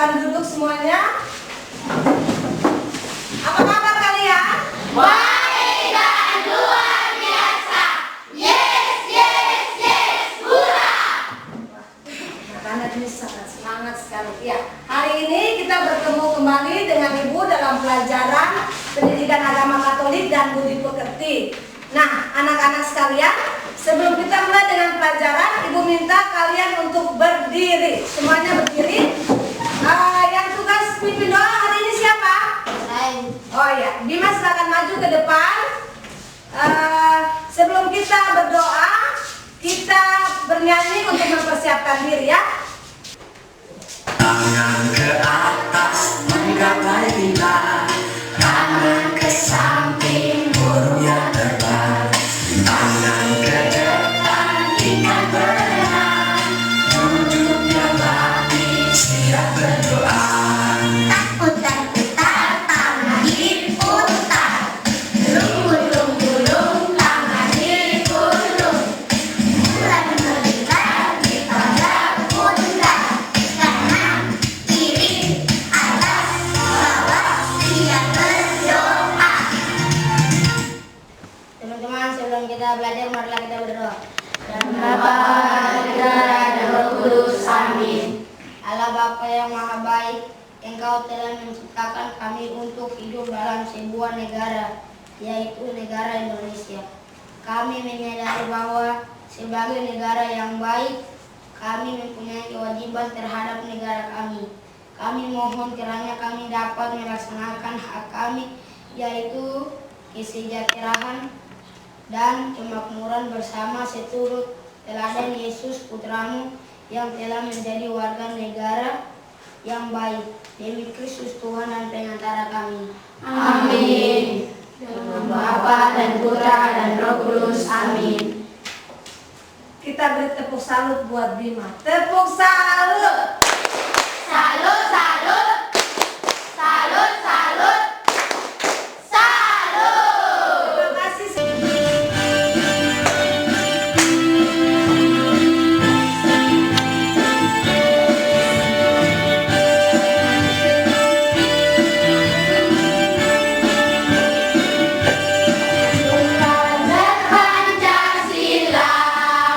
silakan duduk semuanya. Apa kabar kalian? Baik dan luar biasa. Yes, yes, yes, hurra! Anak-anak ini sangat semangat sekali. Ya, hari ini kita bertemu kembali dengan Ibu dalam pelajaran Pendidikan Agama Katolik dan Budi Pekerti. Nah, anak-anak sekalian, sebelum kita mulai dengan pelajaran, Ibu minta kalian untuk berdiri. Semuanya berdiri. Yang tugas pimpin doa hari ini siapa? Oh ya, Bima silakan maju ke depan. Sebelum kita berdoa, kita bernyanyi untuk mempersiapkan diri ya. Tangan ke atas menggapai kita, tangan ke samping burungnya terbang, tangan ke depan ikan berenang, duduknya mati siap berdoa. Putar-putar, tangan diputar. Gulung-gulung, tangan digulung. Bulan melingkar di pada pundak. Kanan, kiri, atas, bawah, siap berdoa. Teman-teman, sebelum kita belajar, marilah kita berdoa. Bapa, dan Roh Kudus, amin. Allah Bapa yang Maha Baik, Engkau telah menciptakan kami untuk hidup dalam sebuah negara, yaitu negara Indonesia. Kami menyadari bahwa sebagai negara yang baik, kami mempunyai kewajiban terhadap negara kami. Kami mohon kiranya kami dapat melaksanakan hak kami, yaitu kesejahteraan dan kemakmuran bersama seturut teladan Yesus Putramu yang telah menjadi warga negara yang baik. Demi Kristus Tuhan dan pengantara kami. Amin. Dalam Bapa dan Putra dan Roh Kudus. Amin. Kita beri tepuk salut buat Bima. Tepuk salut. Salut, salut. Salut, salut. Salut. Terima kasih. Pancasila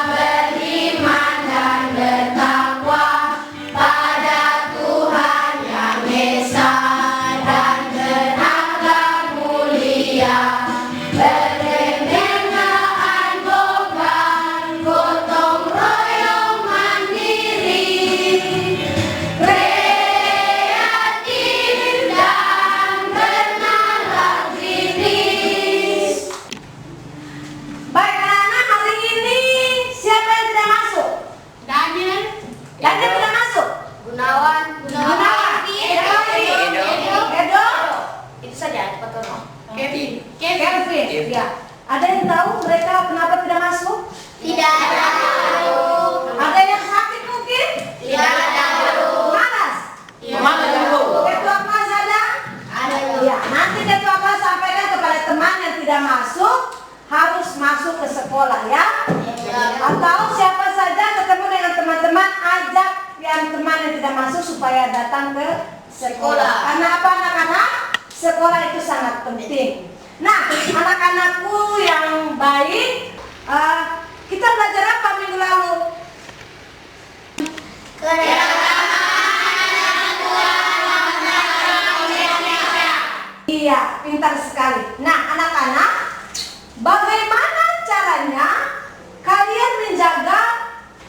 beriman dan bertakwa pada Tuhan Yang Esa dan berakhlak mulia, berkemenangan boga, gotong royong mandiri, kreatif dan bernalar kritis. Baik anak-anak, hari ini siapa yang tidak masuk? Daniel, Daniel tidak masuk. Gunawan, Edo. Itu saja cepat tolong. Kevin. Ya. Ada yang tahu mereka kenapa tidak masuk? Tidak tahu. Ada yang sakit mungkin? Tidak tahu. Malas? Malas, Ibu. Ketua kelas ada? Ada Ya, nanti ketua kelas sampaikan kepada teman yang tidak masuk harus masuk ke sekolah ya. Atau siapa saja ketemu dengan teman-teman, ajak yang teman yang tidak masuk supaya datang ke sekolah. Karena apa anak-anak? Sekolah itu sangat penting. Nah, anak-anakku yang baik, kita belajar apa minggu lalu? Iya, pintar sekali. Nah, anak-anak, bagaimana caranya kalian menjaga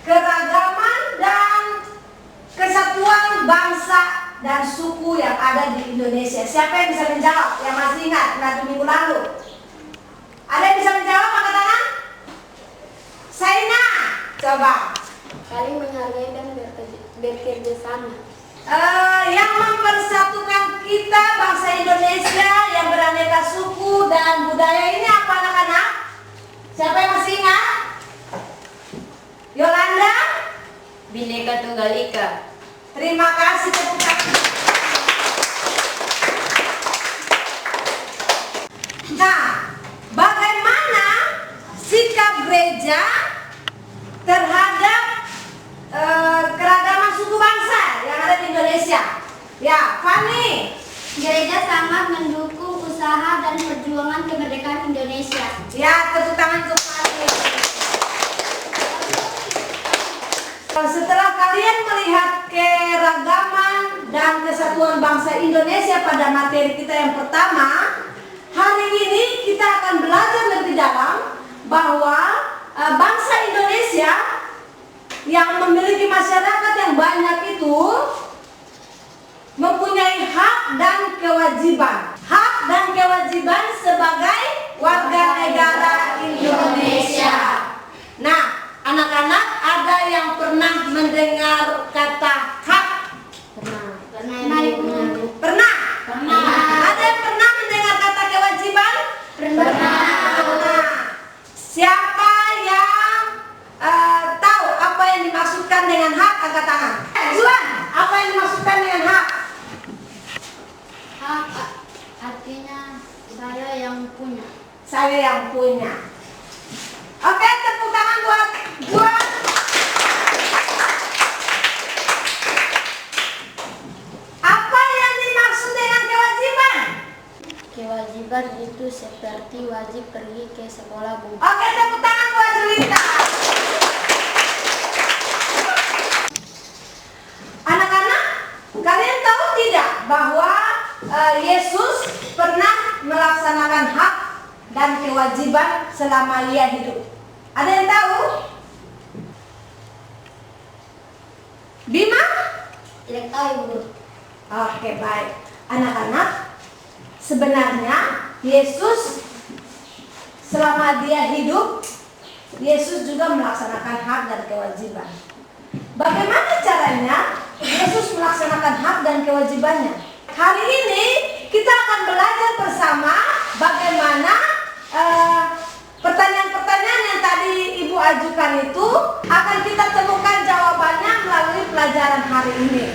keragaman dan kesatuan bangsa dan suku yang ada di Indonesia? Siapa yang bisa menjawab? Yang masih ingat nanti minggu lalu? Ada yang bisa menjawab angkat tangan? Saina, coba. Saling menghargai dan bekerja sama. Yang mempersatukan kita bangsa Indonesia yang beraneka suku dan budaya ini apa anak-anak? Siapa yang masih ingat? Yolanda? Bhinneka Tunggal Ika. Terima kasih tepuk tangan. Nah, bagaimana sikap gereja terhadap keragaman suku bangsa yang ada di Indonesia? Ya, Fani. Gereja sangat mendukung usaha dan perjuangan kemerdekaan Indonesia. Ya, tepuk tangan untuk Fani. Setelah kalian melihat keragaman dan kesatuan bangsa Indonesia pada materi kita yang pertama, hari ini kita akan belajar lebih dalam bahwa bangsa Indonesia yang memiliki masyarakat yang banyak itu mempunyai hak dan kewajiban. Hak dan kewajiban sebagai warga negara Indonesia. Nah, anak-anak, ada yang pernah mendengar kata hak? Pernah. Pernah? Ada yang pernah mendengar kata kewajiban? Pernah. Siapa yang tahu apa yang dimaksudkan dengan hak? Angkat tangan. Juan, apa yang dimaksudkan dengan hak? Hak artinya saya yang punya. Saya yang punya. Oke, tepuk tangan buat Juan. Apa yang dimaksud dengan kewajiban? Kewajiban itu seperti wajib pergi ke sekolah, Bu. Oke, tepuk tangan buat Julita. Anak-anak, kalian tahu tidak bahwa Yesus pernah melaksanakan hak dan kewajiban selama ia hidup? Ada yang tahu? Bima? Tidak tahu, Bu. Oke, baik. Anak-anak, sebenarnya Yesus selama dia hidup, Yesus juga melaksanakan hak dan kewajiban. Bagaimana caranya Yesus melaksanakan hak dan kewajibannya? Hari ini kita akan belajar bersama bagaimana pertanyaan-pertanyaan yang tadi Ibu ajukan itu akan kita temukan jawabannya melalui pelajaran hari ini.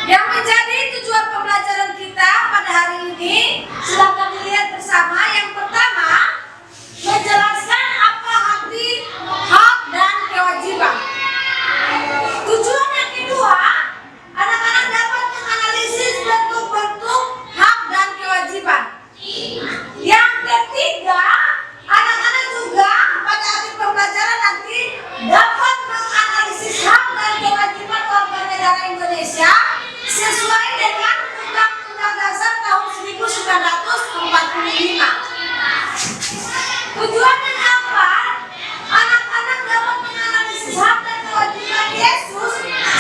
Yang menjadi tujuan pembelajaran kita pada hari ini, silakan dilihat bersama. Yang pertama, menjelaskan apa arti hak dan kewajiban. Tujuan yang kedua, anak-anak dapat menganalisis bentuk-bentuk hak dan kewajiban. Yang ketiga, anak-anak juga pada akhir pembelajaran nanti dapat menganalisis hak dan kewajiban warga negara Indonesia sesuai dengan Undang-Undang Dasar tahun 1945. Tujuan yang keempat, anak-anak dapat menganalisis hak dan kewajiban Yesus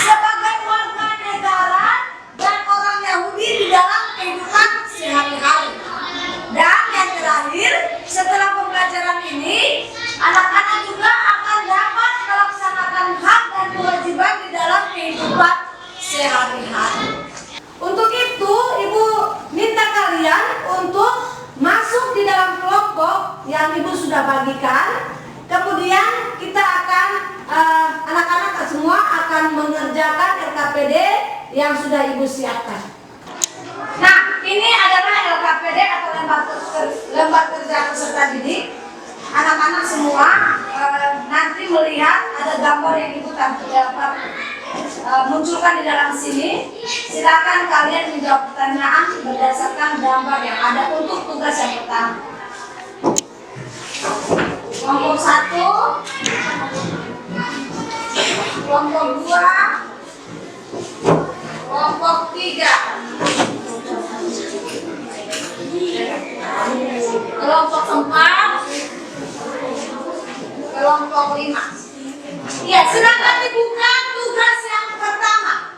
sebagai warga negara dan orang Yahudi di dalam kehidupan sehari-hari. Dan yang terakhir, setelah pembelajaran ini, anak-anak juga akan dapat melaksanakan hak dan kewajiban di dalam kehidupan sehari-hari. Untuk itu, Ibu minta kalian untuk masuk di dalam kelompok yang Ibu sudah bagikan. Kemudian kita akan, anak-anak semua akan mengerjakan LKPD yang sudah Ibu siapkan. Nah, ini adalah LKPD atau lembar kerja peserta didik. Anak-anak semua nanti melihat ada gambar yang Ibu dapat munculkan di dalam sini. Silakan kalian menjawab pertanyaan berdasarkan gambar yang ada untuk tugas yang pertama. Kelompok 1, kelompok 2, kelompok 3, kelompok 4, kelompok 5. Ya, silakan dibuka tugas yang pertama.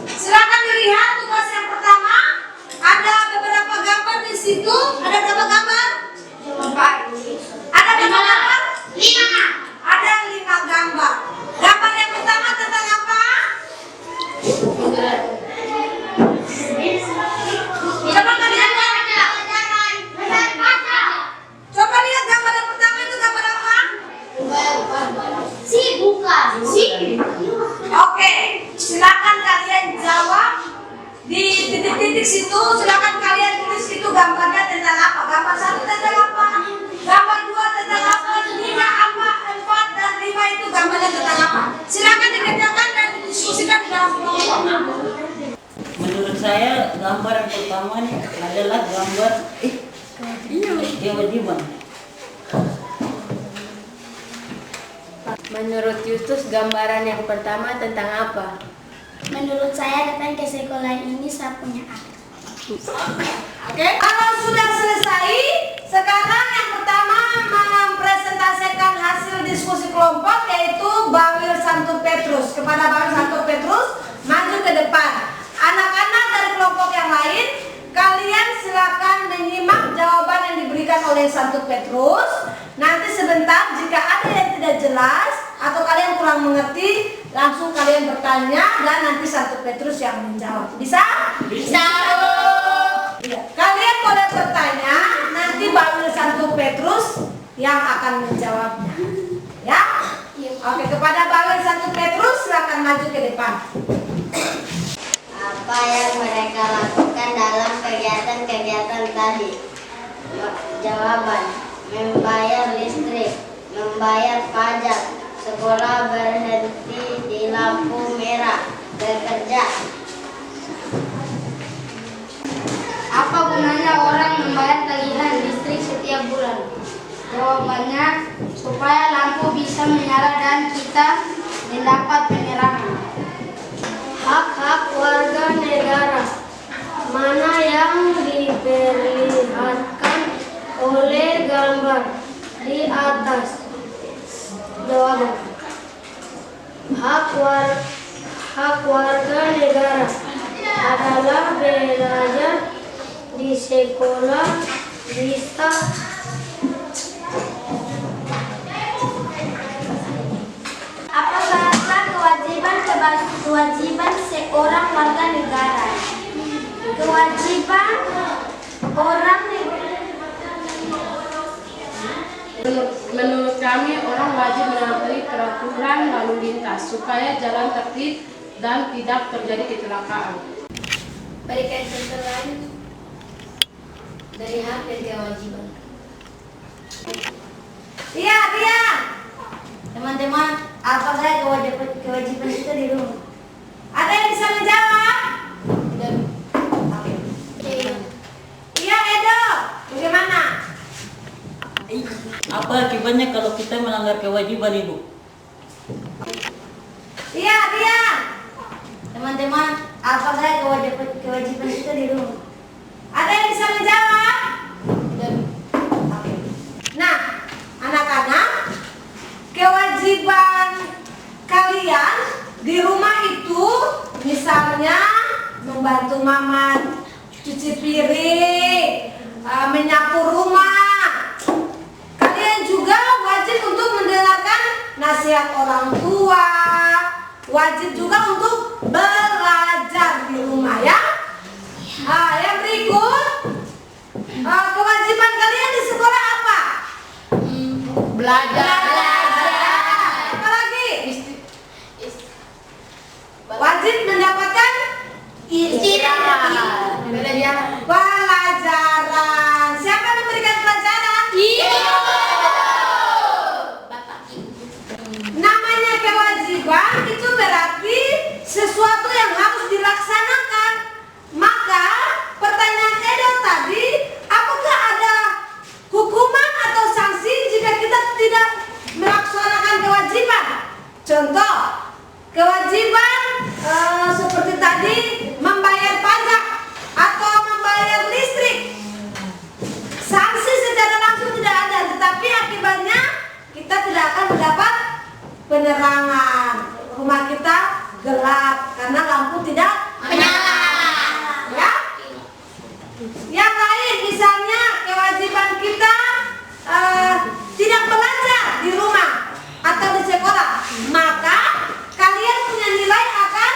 Silakan dilihat tugas yang pertama. Ada beberapa gambar di situ. Ada berapa gambar? 4. Ada berapa gambar? 5. Ada 5 gambar. Gambar yang pertama tentang apa? Coba kalian lihat. Coba lihat gambar yang pertama itu gambar apa? Oke, silakan kalian jawab di titik-titik situ. Silakan kalian tulis itu gambarnya tentang apa. Gambar 1 tentang apa? Gambar 2 tentang apa? 3 apa? 4 dan 5 itu gambarnya tentang apa? Silakan dikerjakan dan didiskusikan di dalam kelompok. Gambar yang pertama nih adalah gambar kewajiban. Menurut Justus, gambaran yang pertama tentang apa? Menurut saya datang ke sekolah ini saya punya akal. Oke, kalau sudah selesai, sekarang yang pertama mempresentasikan hasil diskusi kelompok yaitu Bawil Santo Petrus. Kepada Bawil Santo Petrus, maju ke depan. Anak-anak dari kelompok yang lain, kalian silakan menyimak jawaban yang diberikan oleh Santo Petrus. Nanti sebentar jika ada yang tidak jelas atau kalian kurang mengerti, langsung kalian bertanya dan nanti Santo Petrus yang menjawab. Bisa? Bisa. Ya. Kalian boleh bertanya, nanti Bawil Santo Petrus yang akan menjawabnya. Ya? Oke, kepada Bawil Santo Petrus silakan maju ke depan. Apa yang mereka lakukan dalam kegiatan-kegiatan tadi? Jawaban: membayar listrik, membayar pajak, sekolah berhenti di lampu merah, bekerja. Apa gunanya orang membayar tagihan listrik setiap bulan? Jawabannya, supaya lampu bisa menyala dan kita mendapat penerangan. Hak-hak warga negara mana yang diperlihatkan oleh gambar di atas? Jawaban: hak warga negara adalah belajar di sekolah, bisa apa bahasa kewajiban seorang warga negara? Kewajiban orang Menurut kami, orang wajib menaati peraturan lalu lintas supaya jalan tertib dan tidak terjadi kecelakaan. Berikan contoh lain dari hak dan kewajiban. Iya. Teman-teman, apa saja kewajiban kita di rumah? Ada yang bisa menjawab? Oke. Iya, Edo. Bagaimana? Apa akibatnya kalau kita melanggar kewajiban, Ibu? Iya. Teman-teman, apa saja kewajiban kita di rumah? Ada yang bisa menjawab? Oke. Nah, anak-anak, kewajiban kalian di rumah itu misalnya membantu mama cuci piring, menyapu rumah. Kalian juga wajib untuk mendengarkan nasihat orang tua. Wajib juga untuk belajar di rumah, ya. Yang berikut, kewajiban kalian di sekolah apa? Belajar. Apa lagi? Wajib mendapatkan Istirahat. pelajaran. Siapa yang memberikan pelajaran? Namanya kewajiban itu berarti sesuatu yang harus dilaksanakan. Maka pertanyaan Edo tadi, apakah ada hukuman atau sanksi jika kita tidak melaksanakan kewajiban? Contoh, kewajiban seperti tadi membayar pajak atau membayar listrik. Sanksi secara langsung tidak ada, tetapi akibatnya kita tidak akan mendapat penerangan. Rumah kita gelap karena lampu tidak menyala. Ya? Yang lain misalnya kewajiban kita tidak belajar di rumah atau di sekolah, maka kalian punya nilai akan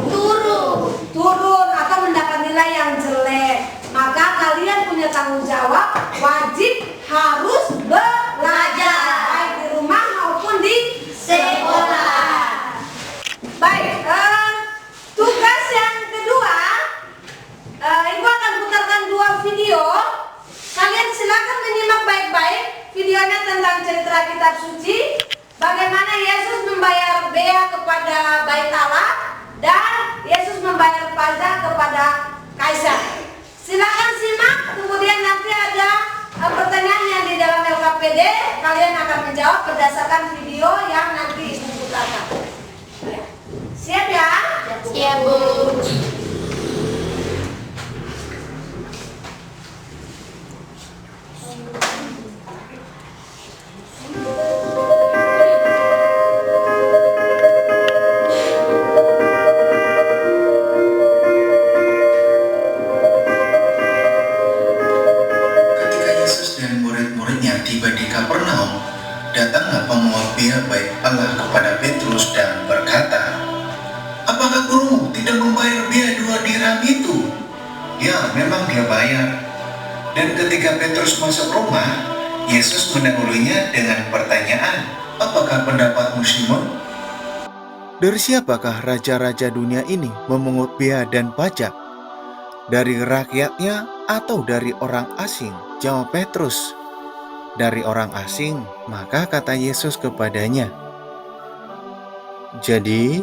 turun atau mendapat nilai yang jelek. Maka kalian punya tanggung jawab, wajib harus belajar baik di rumah maupun di sekolah. Baik, tugas yang kedua, Ibu akan putarkan 2 video. Kalian silakan menyimak baik-baik videonya tentang cerita kitab suci, bagaimana Yesus membayar bea kepada Bait Allah dan Yesus membayar pajak kepada Kaisar. Ya, memang dia bayar. Dan ketika Petrus masuk rumah, Yesus mendahulunya dengan pertanyaan, "Apakah pendapatmu, Simon? Dari siapakah raja-raja dunia ini memungut bea dan pajak? Dari rakyatnya atau dari orang asing?" Jawab Petrus, "Dari orang asing." Maka kata Yesus kepadanya, "Jadi,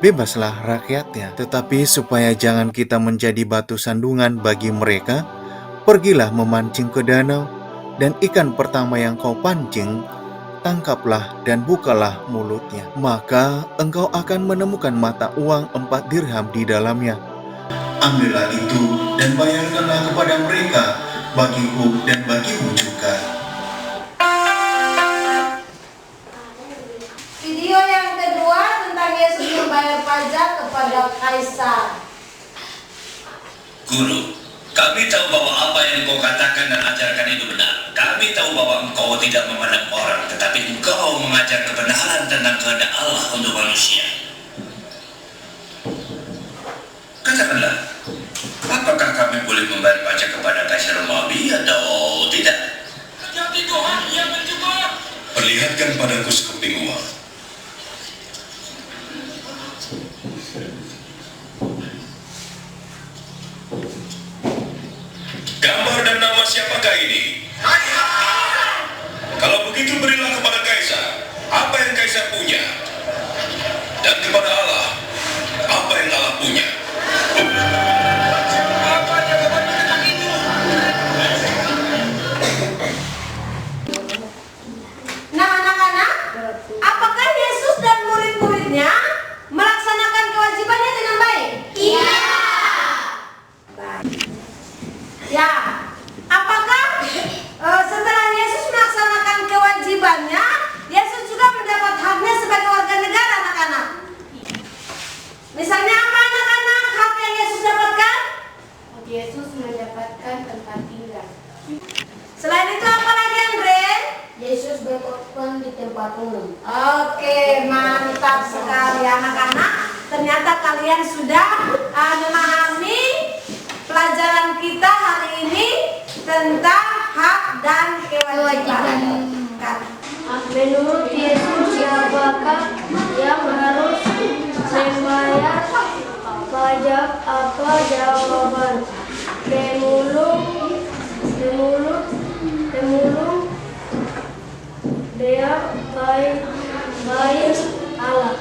bebaslah rakyatnya. Tetapi supaya jangan kita menjadi batu sandungan bagi mereka, pergilah memancing ke danau, dan ikan pertama yang kau pancing, tangkaplah dan bukalah mulutnya. Maka engkau akan menemukan mata uang 4 dirham di dalamnya. Ambillah itu dan bayarkanlah kepada mereka, bagiku dan bagimu juga." Video yang kedua tentang Yesus membayar pajak kepada kaisar. Guru, kami tahu bahwa apa yang engkau katakan dan ajarkan itu benar. Kami tahu bahwa engkau tidak memandang orang, tetapi engkau mengajar kebenaran tentang kehendak Allah untuk manusia. Katakanlah, apakah kami boleh membayar pajak kepada Kaisar Romawi atau tidak? Jadi Tuhan yang mencoba. Perlihatkan padaku sekeping uang. Gambar dan nama siapakah ini? Kalau begitu berilah kepada Kaisar apa yang Kaisar punya, dan kepada Allah apa yang Allah punya. Nah anak-anak, apakah Yesus dan murid-muridnya melaksanakan kewajibannya dengan baik? Iya. Baik. Ya, apakah setelah Yesus melaksanakan kewajibannya, Yesus juga mendapat haknya sebagai warga negara, anak-anak? Misalnya apa, anak-anak, hak yang Yesus dapatkan? Yesus mendapatkan tempat tinggal. Selain itu apa lagi, Andre? Yesus berkorban di tempat umum. Oke, mantap sekali anak-anak. Ternyata kalian sudah memahami pelajaran kita hari ini tentang hak dan kewajiban. Menurut Yesus, siapakah yang harus membayar pajak? Apa jawaban? Pemulung bea baik Allah.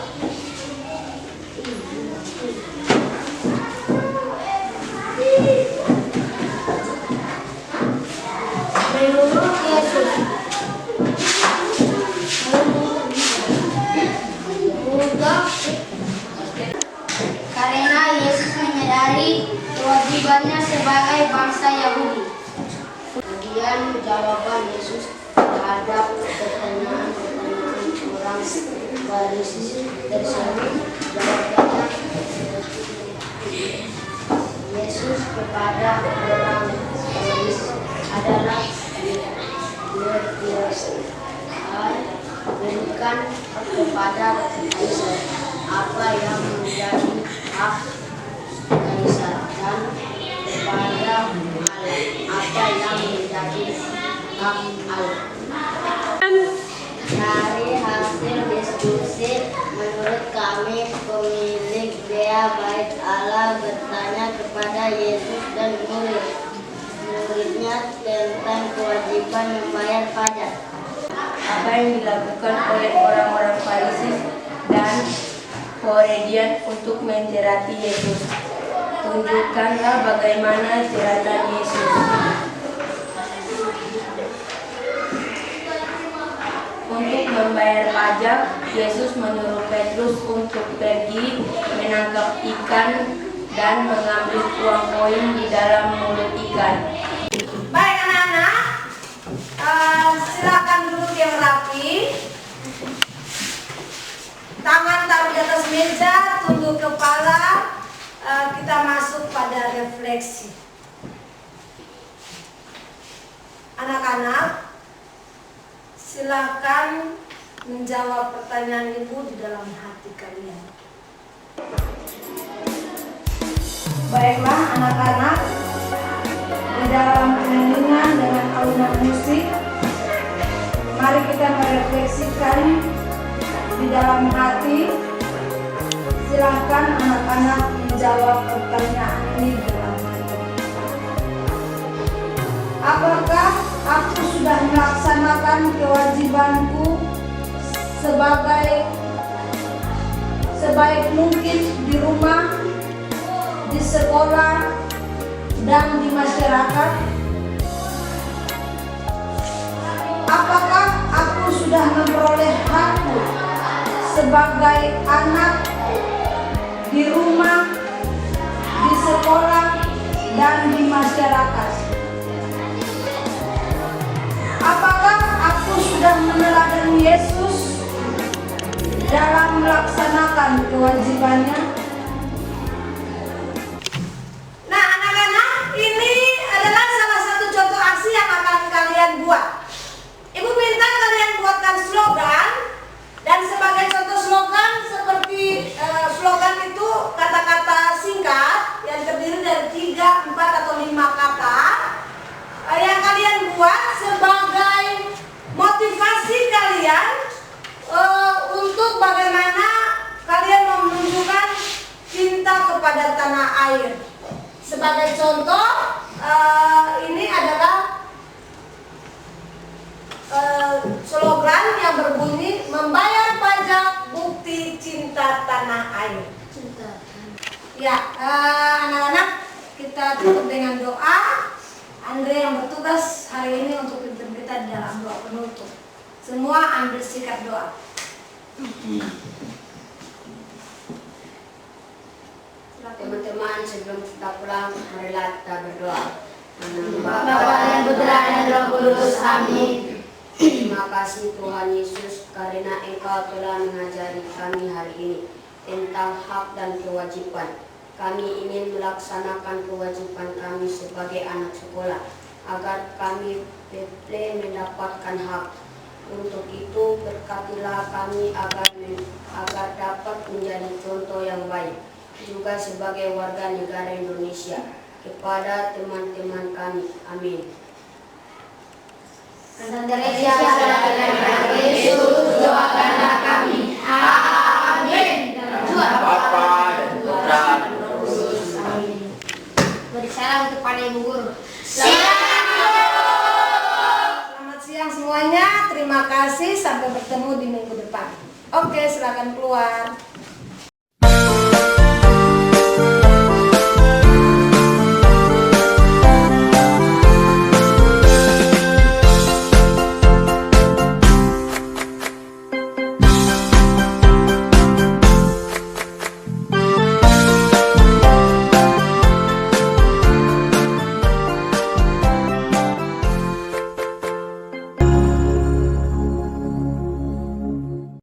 Menurut Yesus, Karena Yesus menyadari kewajibannya sebagai bangsa Yahudi. Kemudian jawaban Yesus terhadap pertanyaan orang Farisi tersebut, jawabannya Yesus kepada orang Farisi adalah berikan kepada Kaisar apa yang menjadi hak Kaisar, dan kepada Allah apa yang menjadi hak Allah. Dari hasil diskusi, menurut kami pemilik bea bait Allah bertanya kepada Yesus dan muridnya tentang kewajiban membayar pajak. Apa yang dilakukan oleh orang-orang Farisi dan Herodian untuk menjerati Yesus? Tunjukkanlah bagaimana jeratan Yesus. Untuk membayar pajak, Yesus menyuruh Petrus untuk pergi menangkap ikan dan mengambil uang koin di dalam mulut ikan. Baik anak-anak, silakan duduk yang rapi. Tangan taruh di atas meja, tunduk kepala. Kita masuk pada refleksi. Anak-anak, silakan menjawab pertanyaan ibu di dalam hati kalian. Baiklah anak-anak, dalam penyanyian dengan alunan musik. Mari kita merefleksikan di dalam hati. Silakan anak-anak menjawab pertanyaan ini dalam hati. Apakah aku sudah melaksanakan kewajibanku sebaik mungkin di rumah, di sekolah, dan di masyarakat? Apakah aku sudah memperoleh hakku sebagai anak di rumah, di sekolah, dan di masyarakat? Apakah aku sudah meneladani Yesus dalam melaksanakan kewajibannya? Nah, anak-anak, ini adalah salah satu contoh aksi yang akan kalian buat. Ibu minta kalian buatkan slogan, dan sebagai contoh slogan seperti slogan itu kata-kata singkat yang terdiri dari 3, 4, atau 5 kata yang kalian buat sebagai motivasi kalian untuk bagaimana kalian menunjukkan cinta kepada tanah air. Sebagai contoh, ini adalah slogan yang berbunyi membayar pajak bukti cinta tanah air. Ya, anak-anak, kita tutup dengan doa. Andre yang bertugas hari ini untuk pimpin kita di dalam doa penutup. Semua ambil sikap doa. Teman-teman, sebelum kita pulang, marilah kita berdoa. Bapa dan Putra dan Roh Kudus, amin. Terima kasih Tuhan Yesus karena Engkau telah mengajari kami hari ini tentang hak dan kewajiban. Kami ingin melaksanakan kewajiban kami sebagai anak sekolah agar kami betul mendapatkan hak. Untuk itu berkatilah kami agar dapat menjadi contoh yang baik juga sebagai warga negara Indonesia kepada teman-teman kami. Amin. Teresa Yesus, doakanlah kami. Amin. Bapa dan Putra dan Roh Kudus. Amin. Beri salam kepada Ibu Guru. Selamat siang semuanya. Terima kasih. Sampai bertemu di minggu depan. Oke, silakan keluar.